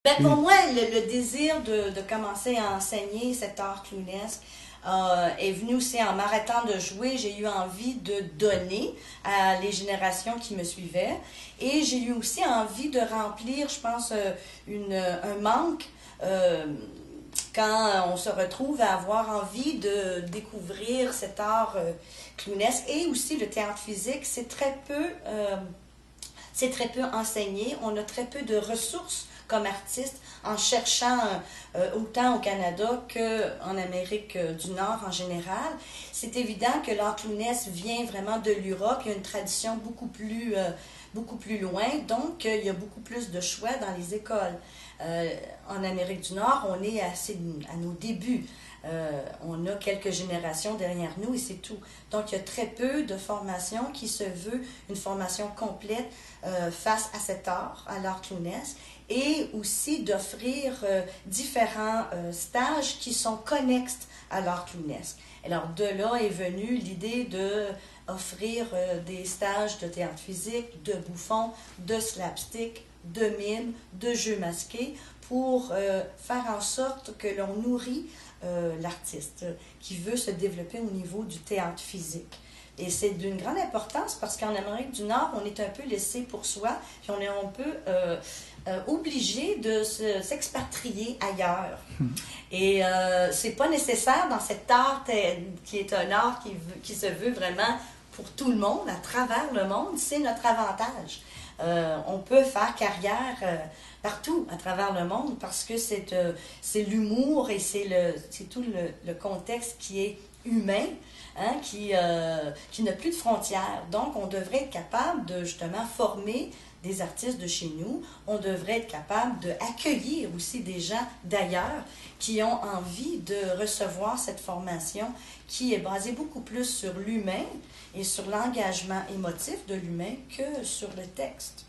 Ben, pour moi, le désir de commencer à enseigner cet art clownesque est venu aussi en m'arrêtant de jouer. J'ai eu envie de donner à les générations qui me suivaient. Et j'ai eu aussi envie de remplir, je pense, un manque quand on se retrouve à avoir envie de découvrir cet art clownesque et aussi le théâtre physique. C'est très peu enseigné. On a très peu de ressources comme artiste en cherchant autant au Canada qu'en Amérique du Nord en général. C'est évident que l'art clownesque vient vraiment de l'Europe. Il y a une tradition beaucoup plus loin. Donc, il y a beaucoup plus de choix dans les écoles. En Amérique du Nord, on est à nos débuts. On a quelques générations derrière nous et c'est tout. Donc, il y a très peu de formation qui se veut une formation complète face à cet art, à l'art clownesque, et aussi d'offrir différents stages qui sont connexes à l'art clownesque. Alors, de là est venue l'idée de offrir des stages de théâtre physique, de bouffon, de slapstick, de mime, de jeux masqués pour faire en sorte que l'on nourrit l'artiste qui veut se développer au niveau du théâtre physique. Et c'est d'une grande importance parce qu'en Amérique du Nord, on est un peu laissé pour soi, puis on est un peu obligé de s'expatrier ailleurs. Et c'est pas nécessaire dans cet art qui est un art qui se veut vraiment pour tout le monde, à travers le monde, c'est notre avantage. On peut faire carrière partout à travers le monde parce que c'est l'humour et c'est tout le contexte qui est humain, hein, qui n'a plus de frontières. Donc, on devrait être capable de justement former des artistes de chez nous. On devrait être capable d'accueillir aussi des gens d'ailleurs qui ont envie de recevoir cette formation qui est basée beaucoup plus sur l'humain et sur l'engagement émotif de l'humain que sur le texte.